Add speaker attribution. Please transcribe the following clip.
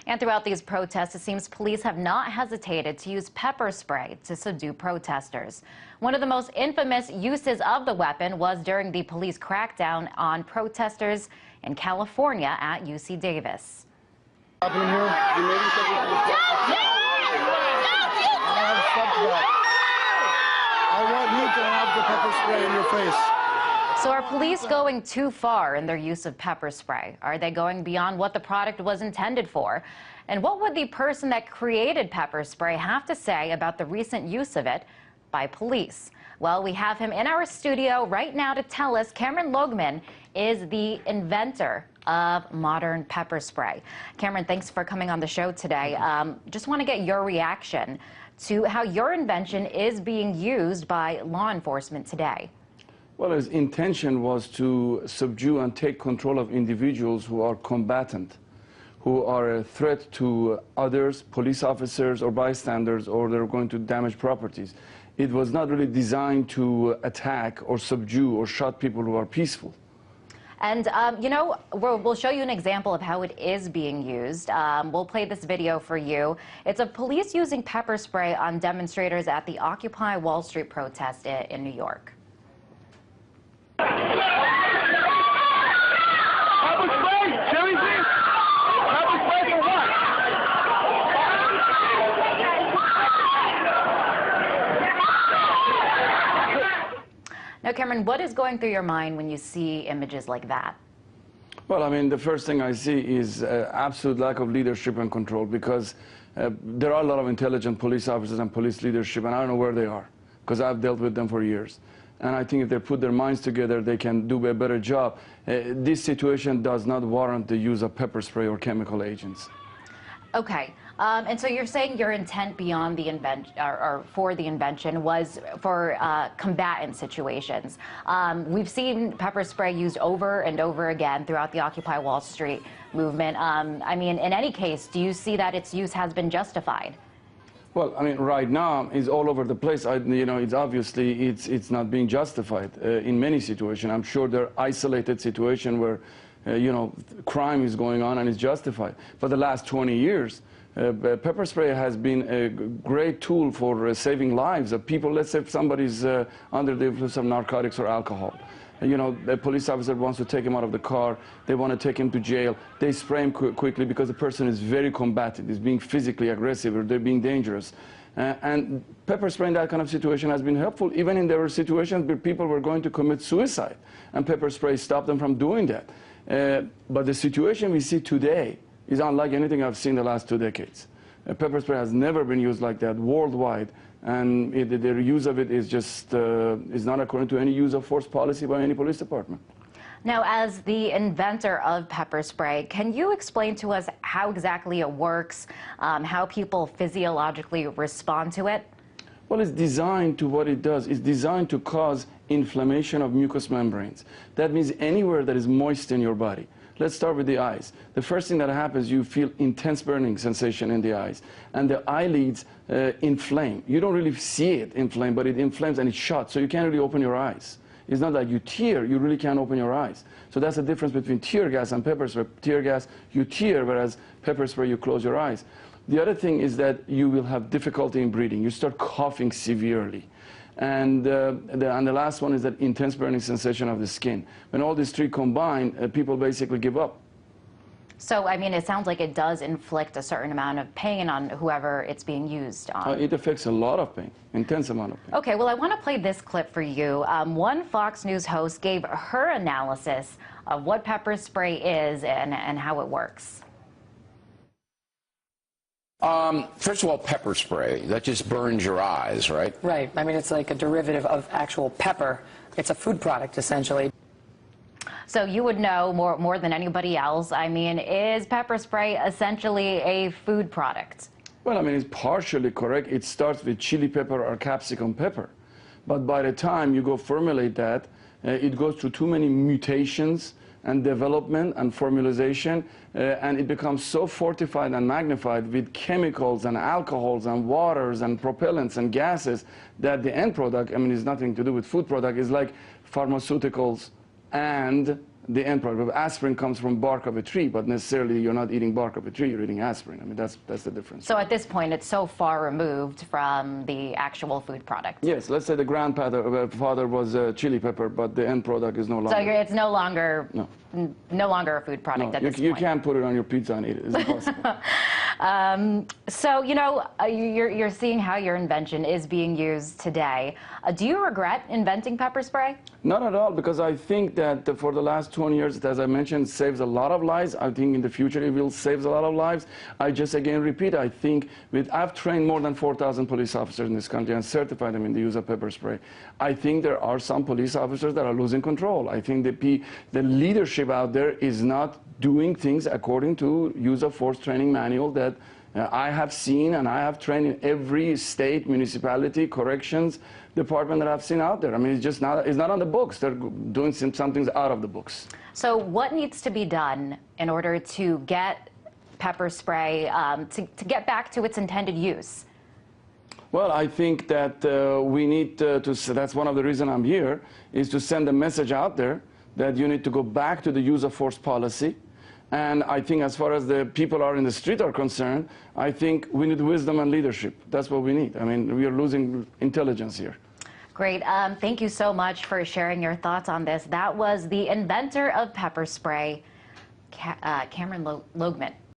Speaker 1: And throughout these protests, it seems police have not hesitated to use pepper spray to subdue protesters. One of the most infamous uses of the weapon was during the police crackdown on protesters in California at UC Davis.
Speaker 2: I want you to have the pepper spray in your face.
Speaker 1: So are police going too far in their use of pepper spray? Are they going beyond what the product was intended for? And what would the person that created pepper spray have to say about the recent use of it by police? Well, we have him in our studio right now to tell us. Kamran Loghman is the inventor of modern pepper spray. Kamran, thanks for coming on the show today. Just want to get your reaction to how your invention is being used by law enforcement today.
Speaker 3: Well, his intention was to subdue and take control of individuals who are combatant, who are a threat to others, police officers or bystanders, or they're going to damage properties. It was not really designed to attack or subdue or shut people who are peaceful.
Speaker 1: And, you know, we'll show you an example of how it is being used. We'll play this video for you. It's of police using pepper spray on demonstrators at the Occupy Wall Street protest in New York.
Speaker 2: Pepper spray? Seriously? Pepper spray for what?
Speaker 1: Now, Kamran, what is going through your mind when you see images like that?
Speaker 3: Well, I mean, the first thing I see is absolute lack of leadership and control, because there are a lot of intelligent police officers and police leadership, and I don't know where they are, because I've dealt with them for years. And I think if they put their minds together, they can do a better job. This situation does not warrant the use of pepper spray or chemical agents.
Speaker 1: Okay. And so you're saying your intent beyond the for the invention was for combatant situations. We've seen pepper spray used over and over again throughout the Occupy Wall Street movement. I mean, in any case, do you see that its use has been justified?
Speaker 3: Well, I mean, right now it's all over the place. You know, it's obviously it's not being justified in many situations. I'm sure there are isolated situations where you know, crime is going on and it's justified. For the last 20 years, pepper spray has been a great tool for saving lives of people. Let's say if somebody's under the influence of narcotics or alcohol. You know, a police officer wants to take him out of the car, they want to take him to jail, they spray him quickly because the person is very combative, is being physically aggressive, or they're being dangerous. And pepper spray in that kind of situation has been helpful. Even in there were situations where people were going to commit suicide, and pepper spray stopped them from doing that. But the situation we see today is unlike anything I've seen in the last 2 decades. Pepper spray has never been used like that worldwide, and the use of it is just is not according to any use of force policy by any police department.
Speaker 1: Now, as the inventor of pepper spray, can you explain to us how exactly it works, how people physiologically respond to it?
Speaker 3: Well, it's designed to what it does. It's designed to cause inflammation of mucous membranes. That means anywhere that is moist in your body. Let's start with the eyes. The first thing that happens, you feel intense burning sensation in the eyes, and the eyelids inflame. You don't really see it inflame, but it inflames and it shuts, so you can't really open your eyes. It's not like you tear, you really can't open your eyes. So that's the difference between tear gas and pepper spray. Tear gas, you tear, whereas pepper spray, you close your eyes. The other thing is that you will have difficulty in breathing. You start coughing severely. And the last one is that intense burning sensation of the skin. When all these three combine, people basically give up.
Speaker 1: So, I mean, it sounds like it does inflict a certain amount of pain on whoever it's being used on.
Speaker 3: It affects a lot of pain, intense amount of pain.
Speaker 1: Okay, well, I want to play this clip for you. One Fox News host gave her analysis of what pepper spray is and how it works.
Speaker 4: First of all, pepper spray, that just burns your eyes, right?
Speaker 5: Right. I mean, it's like a derivative of actual pepper. It's a food product, essentially.
Speaker 1: So you would know more than anybody else. I mean, is pepper spray essentially a food product?
Speaker 3: Well, I mean, it's partially correct. It starts with chili pepper or capsicum pepper. But by the time you go formulate that, it goes through too many mutations and development and formulation, and it becomes so fortified and magnified with chemicals and alcohols and waters and propellants and gases that the end product, I mean, it's nothing to do with food product, is like pharmaceuticals and the end product. Aspirin comes from bark of a tree, but necessarily you're not eating bark of a tree, you're eating aspirin. I mean, that's the difference.
Speaker 1: So at this point, it's so far removed from the actual food product.
Speaker 3: Yes, let's say the grandfather was chili pepper, but the end product is no longer.
Speaker 1: So it's no longer,
Speaker 3: No.
Speaker 1: no longer a food product at this point.
Speaker 3: You can't put it on your pizza and eat it. It's impossible.
Speaker 1: So, you know, you're seeing how your invention is being used today. Do you regret inventing pepper spray?
Speaker 3: Not at all, because I think that for the last 20 years, as I mentioned, saves a lot of lives. I think in the future it will save a lot of lives. I just again repeat, I think I've trained more than 4,000 police officers in this country and certified them in the use of pepper spray. I think there are some police officers that are losing control. I think the leadership out there is not doing things according to use of force training manual that I have seen, and I have trained in every state, municipality, corrections department that I've seen out there. I mean, it's not on the books. They're doing some things out of the books. So
Speaker 1: what needs to be done in order to get pepper spray, to get back to its intended use?
Speaker 3: Well, I think that we need that's one of the reasons I'm here, is to send a message out there that you need to go back to the use of force policy. And I think as far as the people are in the street are concerned, I think we need wisdom and leadership. That's what we need. I mean, we are losing intelligence here.
Speaker 1: Great. Thank you so much for sharing your thoughts on this. That was the inventor of pepper spray, Kamran Loghman.